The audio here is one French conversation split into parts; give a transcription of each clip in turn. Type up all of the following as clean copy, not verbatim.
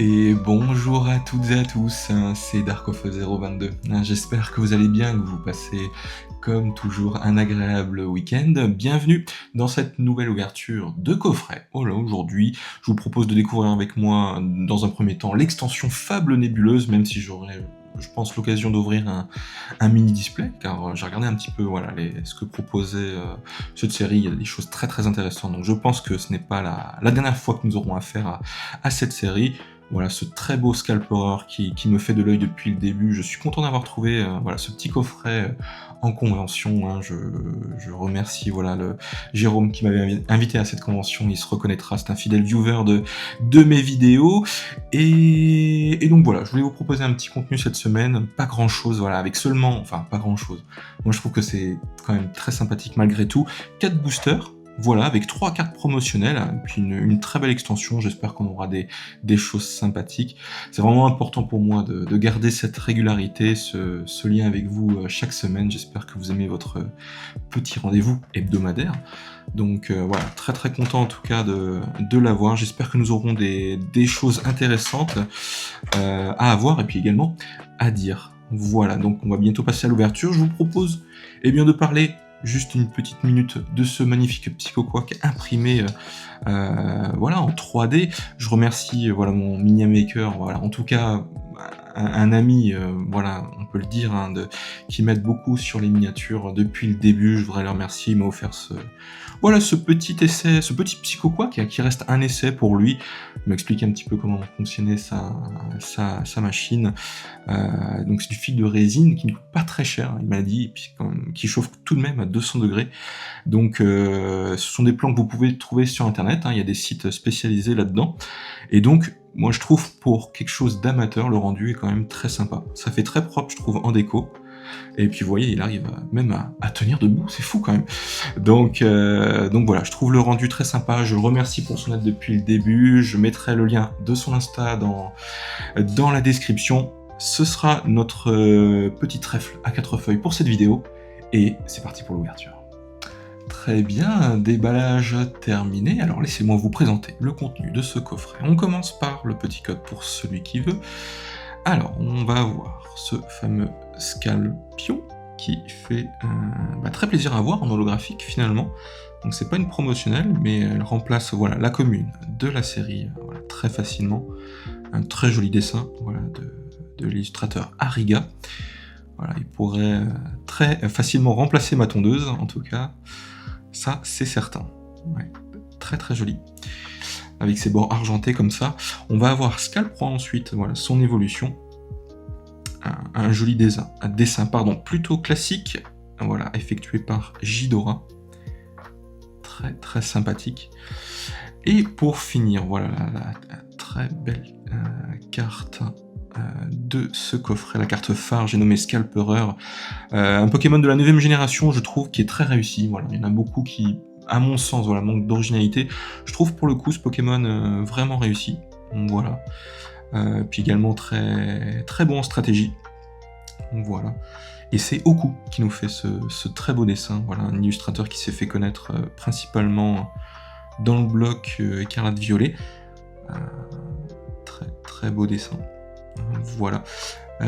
Et bonjour à toutes et à tous, c'est Darkoff022. J'espère que vous allez bien, que vous passez comme toujours un agréable week-end. Bienvenue dans cette nouvelle ouverture de coffret. Voilà, aujourd'hui, je vous propose de découvrir avec moi, dans un premier temps, l'extension Fable Nébuleuse, même si j'aurai, je pense, l'occasion d'ouvrir un mini-display, car j'ai regardé un petit peu ce que proposait cette série. Il y a des choses très très intéressantes, donc je pense que ce n'est pas la dernière fois que nous aurons affaire à cette série. Voilà, ce très beau scalper qui me fait de l'œil depuis le début. Je suis content d'avoir trouvé ce petit coffret en convention. Je remercie Jérôme qui m'avait invité à cette convention. Il se reconnaîtra, c'est un fidèle viewer de mes vidéos. Et donc voilà, je voulais vous proposer un petit contenu cette semaine. Pas grand chose, avec seulement... Enfin, pas grand chose. Moi, je trouve que c'est quand même très sympathique malgré tout. 4 boosters. Voilà, avec 3 cartes promotionnelles, puis une très belle extension. J'espère qu'on aura des choses sympathiques. C'est vraiment important pour moi de garder cette régularité, ce lien avec vous chaque semaine. J'espère que vous aimez votre petit rendez-vous hebdomadaire. Donc voilà, très très content en tout cas de l'avoir. J'espère que nous aurons des choses intéressantes à avoir et puis également à dire. Voilà, donc on va bientôt passer à l'ouverture. Je vous propose de parler juste une petite minute de ce magnifique Psychoquack imprimé en 3D. Je remercie mon Mini Maker, en tout cas un ami, on peut le dire, qui m'aide beaucoup sur les miniatures depuis le début. Je voudrais le remercier, il m'a offert ce petit essai, ce petit Psychoquack qui reste un essai pour lui. Il m'a expliqué un petit peu comment fonctionnait sa machine. Donc c'est du fil de résine qui ne coûte pas très cher, il m'a dit, puis qui chauffe tout de même à 200 degrés. Donc ce sont des plans que vous pouvez trouver sur internet, il y a des sites spécialisés là-dedans. Et donc moi je trouve pour quelque chose d'amateur, le rendu est quand même très sympa. Ça fait très propre je trouve en déco. Et puis vous voyez, il arrive même à tenir debout, c'est fou quand même. Donc voilà, je trouve le rendu très sympa, je le remercie pour son aide depuis le début, je mettrai le lien de son Insta dans la description. Ce sera notre petit trèfle à 4 feuilles pour cette vidéo, et c'est parti pour l'ouverture. Très bien, déballage terminé, alors laissez-moi vous présenter le contenu de ce coffret. On commence par le petit code pour celui qui veut. Alors, on va avoir ce fameux Scalpion qui fait très plaisir à voir en holographique finalement. Donc c'est pas une promotionnelle, mais elle remplace la commune de la série très facilement. Un très joli dessin de l'illustrateur Ariga. Il pourrait très facilement remplacer ma tondeuse, en tout cas. Ça, c'est certain. Ouais, très très joli. Avec ses bords argentés comme ça. On va avoir Scalpro ensuite, son évolution. Un joli dessin, plutôt classique, effectué par Ghidorah. Très très sympathique. Et pour finir, la très belle carte de ce coffret, la carte phare, j'ai nommé Scalperer, un Pokémon de la 9ème génération, je trouve, qui est très réussi. Il y en a beaucoup qui, à mon sens, manque d'originalité. Je trouve pour le coup ce Pokémon vraiment réussi. Donc, voilà. Puis également très, très bon en stratégie. Donc, voilà. Et c'est Oku qui nous fait ce très beau dessin. Un illustrateur qui s'est fait connaître principalement dans le bloc écarlate-violet. Très très beau dessin. Voilà.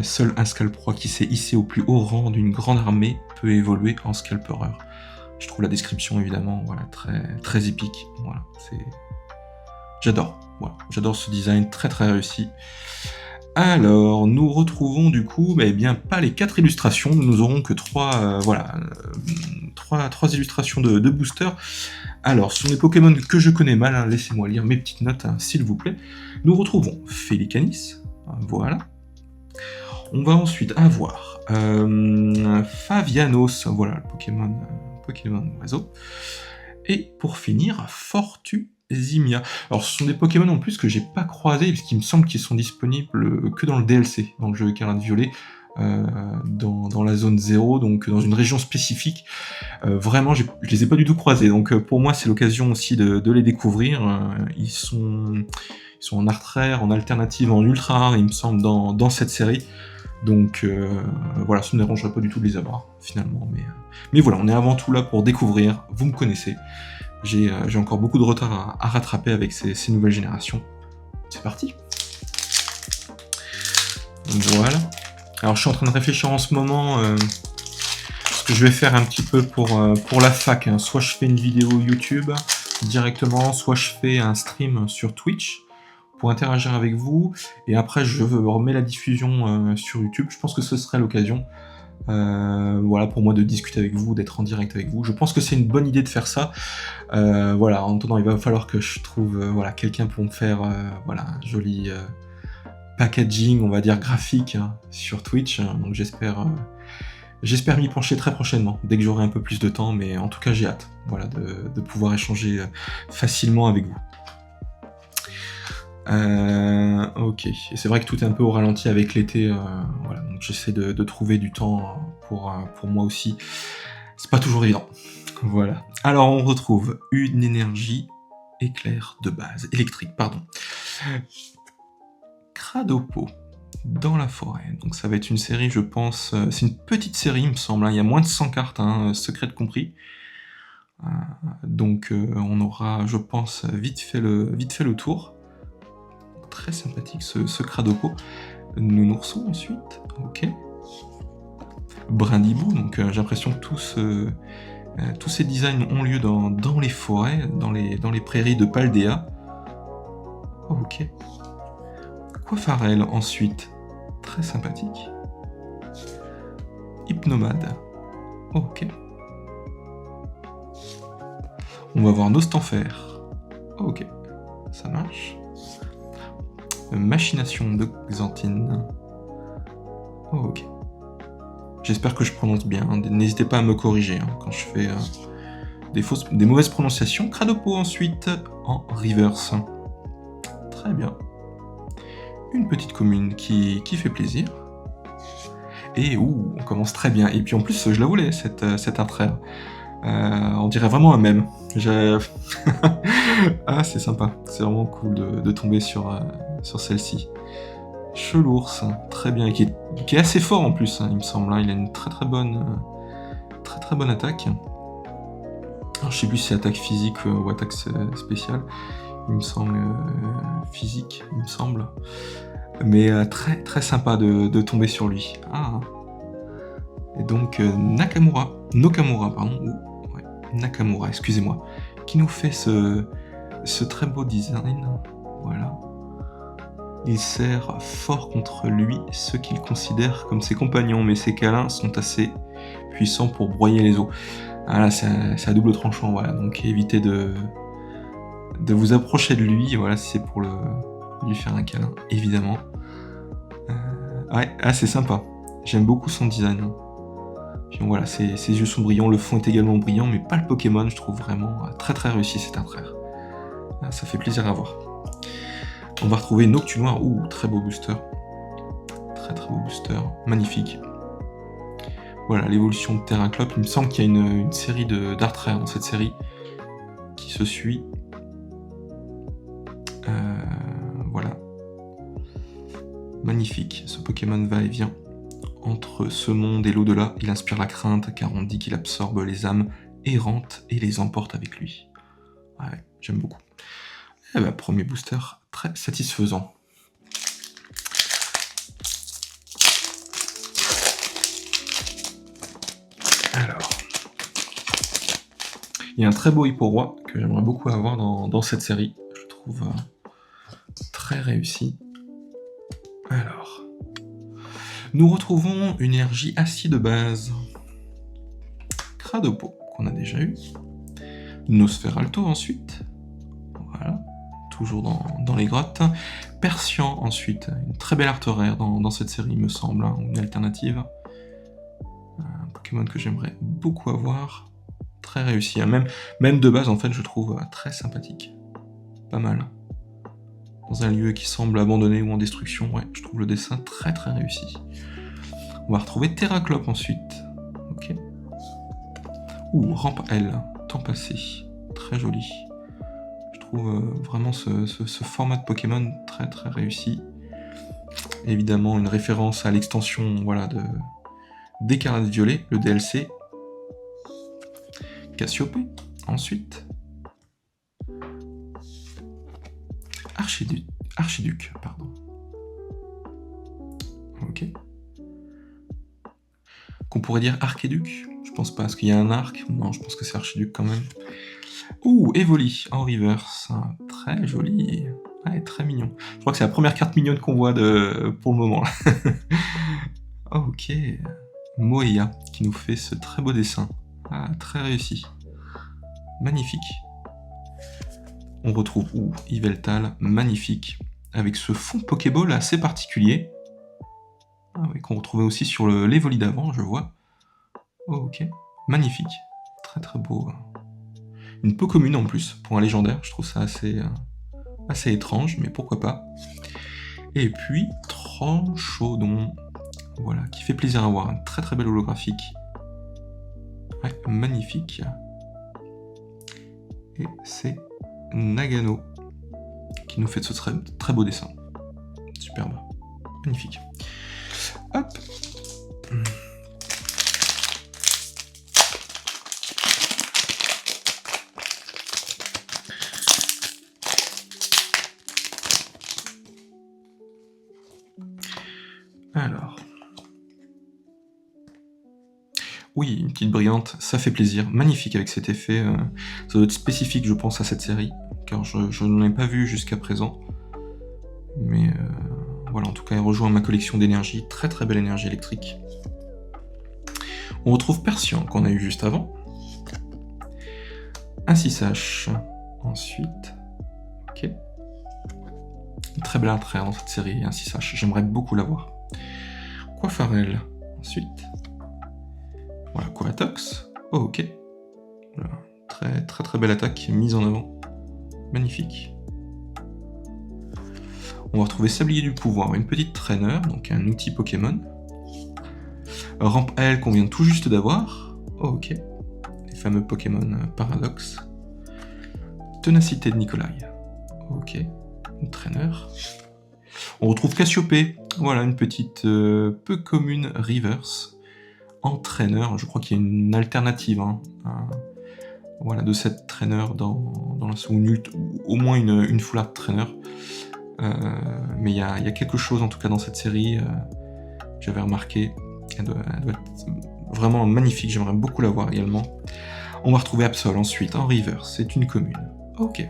Seul un Scalproie qui s'est hissé au plus haut rang d'une grande armée peut évoluer en Scalperer. Je trouve la description évidemment très, très épique. J'adore. J'adore ce design très très réussi. Alors, nous retrouvons du coup, pas les 4 illustrations, nous n'aurons que 3 illustrations de booster. Alors, ce sont des Pokémon que je connais mal, laissez-moi lire mes petites notes, s'il vous plaît. Nous retrouvons Félicanis, voilà. On va ensuite avoir Favianos, le Pokémon oiseau. Et pour finir, Fortuzimia. Alors ce sont des Pokémon en plus que j'ai pas croisés, puisqu'il me semble qu'ils sont disponibles que dans le DLC, dans le jeu Écarlate-Violet, dans la zone 0, donc dans une région spécifique. Vraiment, je les ai pas du tout croisés, donc pour moi c'est l'occasion aussi de les découvrir. Ils sont en art rare, en alternative, en ultra rare, il me semble, dans cette série. Donc ça ne me dérangerait pas du tout de les avoir, finalement. Mais voilà, on est avant tout là pour découvrir, vous me connaissez. J'ai encore beaucoup de retard à rattraper avec ces nouvelles générations. C'est parti! Voilà. Alors je suis en train de réfléchir en ce moment ce que je vais faire un petit peu pour la fac. Hein. Soit je fais une vidéo YouTube directement, soit je fais un stream sur Twitch pour interagir avec vous, et après je remets la diffusion sur YouTube. Je pense que ce serait l'occasion voilà, pour moi de discuter avec vous, d'être en direct avec vous. Je pense que c'est une bonne idée de faire ça. Voilà, en attendant, il va falloir que je trouve voilà, quelqu'un pour me faire voilà, un joli packaging, on va dire graphique hein, sur Twitch. Donc j'espère m'y pencher très prochainement, dès que j'aurai un peu plus de temps, mais en tout cas j'ai hâte voilà, de pouvoir échanger facilement avec vous. Ok, et c'est vrai que tout est un peu au ralenti avec l'été, voilà, donc j'essaie de trouver du temps pour moi aussi. C'est pas toujours évident. Voilà. Alors on retrouve une énergie éclair de base, électrique, pardon. Cradopo dans la forêt. Donc ça va être une série, je pense, c'est une petite série, il me semble. Hein. Il y a moins de 100 cartes, hein, secrètes compris. Donc on aura, je pense, vite fait le tour. Très sympathique ce Cradopo. Nounourson ensuite, ok. Brindibou, donc j'ai l'impression que tous ces designs ont lieu dans les forêts, dans les prairies de Paldea. Ok. Coiffarel ensuite, très sympathique. Hypnomade, ok. On va voir Nostanfer, ok, ça marche. Machination de Xanthine, ok. J'espère que je prononce bien, n'hésitez pas à me corriger hein, quand je fais des mauvaises prononciations. Cradopo ensuite en reverse. Très bien. Une petite commune qui fait plaisir. Et on commence très bien. Et puis en plus, je la voulais, cette intraire. On dirait vraiment un mème. Ah, c'est sympa. C'est vraiment cool de tomber sur celle-ci. Chelours, très bien. Et qui est assez fort en plus, hein, il me semble. Hein. Il a une très bonne attaque. Alors, je sais plus si c'est attaque physique ou attaque spéciale. Il me semble physique, il me semble. Mais très sympa de tomber sur lui. Ah. Et donc Nakamura, pardon. Ouais, Nakamura, excusez-moi. Qui nous fait ce très beau design. Voilà. Il sert fort contre lui ceux qu'il considère comme ses compagnons, mais ses câlins sont assez puissants pour broyer les os. Ah là, c'est à double tranchant, voilà. Donc évitez de vous approcher de lui, voilà, si c'est pour lui faire un câlin, évidemment. Ouais, c'est sympa. J'aime beaucoup son design. Puis voilà, ses yeux sont brillants, le fond est également brillant, mais pas le Pokémon, je trouve vraiment très réussi cet intraire. Ça fait plaisir à voir. On va retrouver Noctunoir, très beau booster. Très beau booster, magnifique. Voilà, l'évolution de Terraclope, il me semble qu'il y a une série d'art rares dans cette série qui se suit. Voilà. Magnifique, ce Pokémon va et vient. Entre ce monde et l'au-delà, il inspire la crainte car on dit qu'il absorbe les âmes errantes et les emporte avec lui. Ouais, j'aime beaucoup. Eh ben, premier booster très satisfaisant. Alors, il y a un très beau Hipporoi que j'aimerais beaucoup avoir dans cette série. Je trouve très réussi. Alors, nous retrouvons une énergie acide de base. Cradopo, qu'on a déjà eu. Nosferalto ensuite. Voilà, toujours dans les grottes. Persian ensuite, une très belle art rare dans cette série, il me semble, hein, une alternative. Un Pokémon que j'aimerais beaucoup avoir. Très réussi, hein. Même de base, en fait, je trouve très sympathique. Pas mal. Dans un lieu qui semble abandonné ou en destruction, ouais, je trouve le dessin très réussi. On va retrouver Terraclope ensuite. Ok. Rampe L, temps passé. Très joli. Je trouve vraiment ce format de Pokémon très réussi. Évidemment, une référence à l'extension voilà, d'Écarlate Violet, le DLC. Cassiope, ensuite. Archiduc, pardon. Ok. Qu'on pourrait dire Archiduc? Je pense pas. Est-ce qu'il y a un arc? Non, je pense que c'est Archiduc quand même. Ouh, Evoli en reverse. Très joli. Ouais, très mignon. Je crois que c'est la première carte mignonne qu'on voit pour le moment. Ok. Moeya qui nous fait ce très beau dessin. Ah, très réussi. Magnifique. On retrouve Yveltal, magnifique, avec ce fond Pokéball assez particulier. Ah oui, qu'on retrouvait aussi sur l'Evoli d'avant, je vois. Ok, magnifique. Très très beau. Une peu commune en plus, pour un légendaire, je trouve ça assez étrange, mais pourquoi pas. Et puis, Tranchodon, voilà, qui fait plaisir à voir, un très très bel holographique. Ouais, magnifique. Et c'est Nagano qui nous fait ce très, très beau dessin. Superbe. Magnifique. Hop. Alors. Oui, une petite brillante, ça fait plaisir. Magnifique avec cet effet. Ça doit être spécifique, je pense, à cette série, car je ne l'ai pas vu jusqu'à présent. Mais voilà, en tout cas, elle rejoint ma collection d'énergie. Très très belle énergie électrique. On retrouve Persian, qu'on a eu juste avant. Un 6H. Ensuite. Ok. Une très belle entrée dans cette série, un 6H. J'aimerais beaucoup l'avoir. Quafarel. Ensuite. Voilà, Coatox. Oh, ok. Voilà. Très très très belle attaque mise en avant. Magnifique. On va retrouver Sablier du Pouvoir, une petite traîneur, donc un outil Pokémon. Ramp L qu'on vient tout juste d'avoir. Oh, ok. Les fameux Pokémon Paradox. Ténacité de Nikolai. Ok. Une traîneur. On retrouve Cassiopée. Voilà, une petite peu commune reverse. Entraîneur, je crois qu'il y a une alternative voilà, de cette traîneur dans ou au moins une full art traîneur. Mais il y a quelque chose en tout cas dans cette série, j'avais remarqué, elle doit être vraiment magnifique, j'aimerais beaucoup la voir également. On va retrouver Absol ensuite en reverse, c'est une commune. Ok.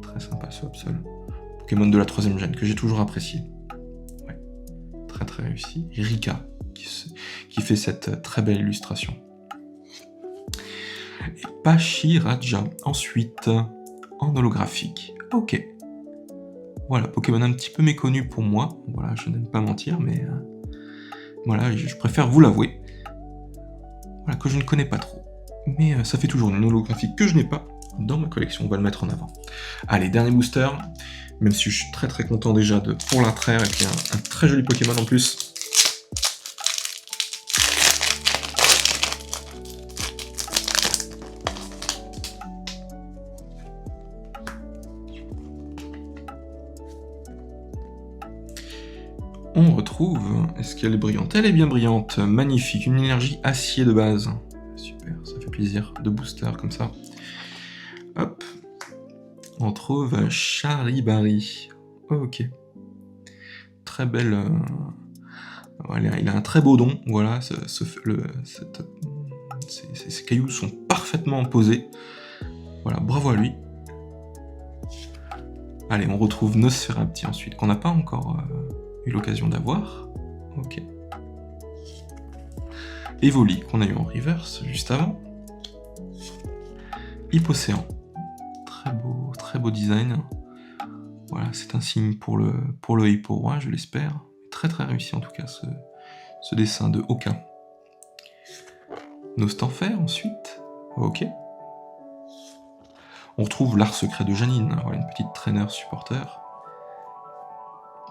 Très sympa ce Absol. Pokémon de la 3ème gène que j'ai toujours apprécié. Ouais. Très très réussi. Et Rika qui fait cette très belle illustration. Et Pachiraja, ensuite, en holographique. Ok. Voilà, Pokémon un petit peu méconnu pour moi. Voilà, je n'aime pas mentir, mais voilà, je préfère vous l'avouer. Voilà, que je ne connais pas trop. Mais ça fait toujours une holographique que je n'ai pas dans ma collection. On va le mettre en avant. Allez, dernier booster. Même si je suis très très content déjà pour l'attraire, et puis un très joli Pokémon en plus. On retrouve, est-ce qu'elle est brillante? Elle est bien brillante, magnifique, une énergie acier de base. Super, ça fait plaisir de booster comme ça. Hop. On retrouve Charibari. Ok. Très belle... il a un très beau don, voilà, ces cailloux sont parfaitement posés. Voilà, bravo à lui. Allez, on retrouve Nosferapti ensuite, qu'on n'a pas encore eu l'occasion d'avoir. Ok. Evoli, qu'on a eu en reverse juste avant. Hippocéan. Très beau design. Voilà, c'est un signe pour le Hippo-Roi, je l'espère. Très très réussi en tout cas ce dessin de Oka. Nostanfer ensuite. Ok. On retrouve l'art secret de Janine, voilà, une petite traîneur supporter.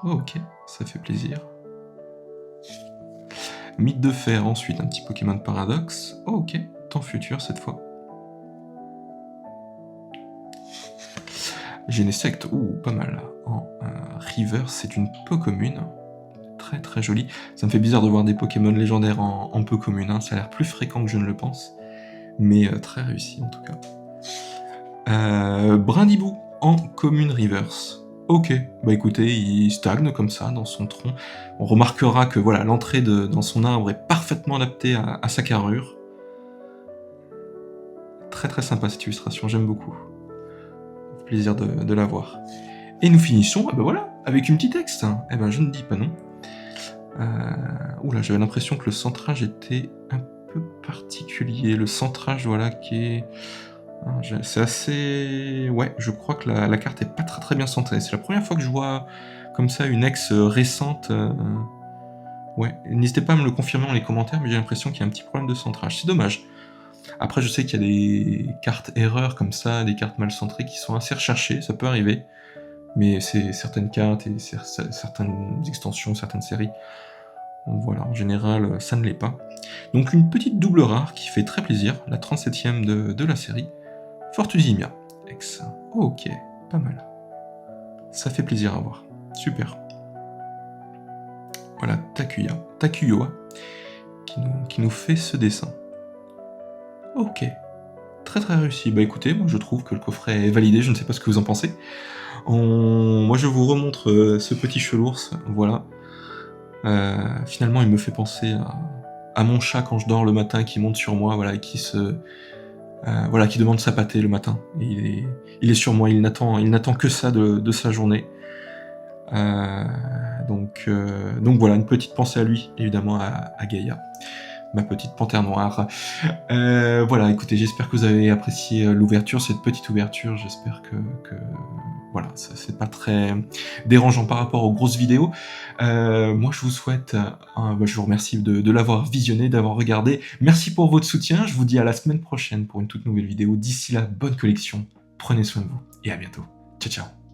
Ok, ça fait plaisir. Mythe de fer ensuite, un petit Pokémon Paradox. Ok, temps futur cette fois. Genesect, pas mal. En reverse, c'est une peu commune. Très très jolie. Ça me fait bizarre de voir des Pokémon légendaires en peu commune, hein. Ça a l'air plus fréquent que je ne le pense. Mais très réussi en tout cas. Brindibou en commune reverse. Ok, bah écoutez, il stagne comme ça dans son tronc. On remarquera que voilà, l'entrée dans son arbre est parfaitement adaptée à sa carrure. Très très sympa cette illustration, j'aime beaucoup. Plaisir de la voir. Et nous finissons, ah bah voilà, avec une petite texte. Eh ben je ne dis pas non. Oula, j'avais l'impression que le centrage était un peu particulier. Le centrage, voilà, qui est... C'est assez... Ouais, je crois que la carte est pas très très bien centrée. C'est la première fois que je vois comme ça une ex récente. Ouais, n'hésitez pas à me le confirmer dans les commentaires, mais j'ai l'impression qu'il y a un petit problème de centrage. C'est dommage. Après, je sais qu'il y a des cartes erreurs comme ça, des cartes mal centrées qui sont assez recherchées, ça peut arriver. Mais c'est certaines cartes et certaines extensions, certaines séries. Donc voilà, en général, ça ne l'est pas. Donc une petite double rare qui fait très plaisir, la 37e de la série. Fortusimia X. Ok, pas mal. Ça fait plaisir à voir. Super. Voilà, Takuyoa, qui nous fait ce dessin. Ok. Très très réussi. Bah écoutez, moi je trouve que le coffret est validé, je ne sais pas ce que vous en pensez. Moi je vous remontre ce petit chelours, voilà. Finalement il me fait penser à mon chat quand je dors le matin qui monte sur moi, voilà, et qui qui demande sa pâtée le matin. Et il est sur moi, il n'attend que ça de sa journée. Donc voilà, une petite pensée à lui, évidemment à Gaïa, ma petite panthère noire. Voilà, écoutez, j'espère que vous avez apprécié l'ouverture, cette petite ouverture. J'espère que voilà, c'est pas très dérangeant par rapport aux grosses vidéos. Moi, je vous souhaite, je vous remercie de l'avoir visionné, d'avoir regardé. Merci pour votre soutien. Je vous dis à la semaine prochaine pour une toute nouvelle vidéo. D'ici là, bonne collection. Prenez soin de vous et à bientôt. Ciao, ciao.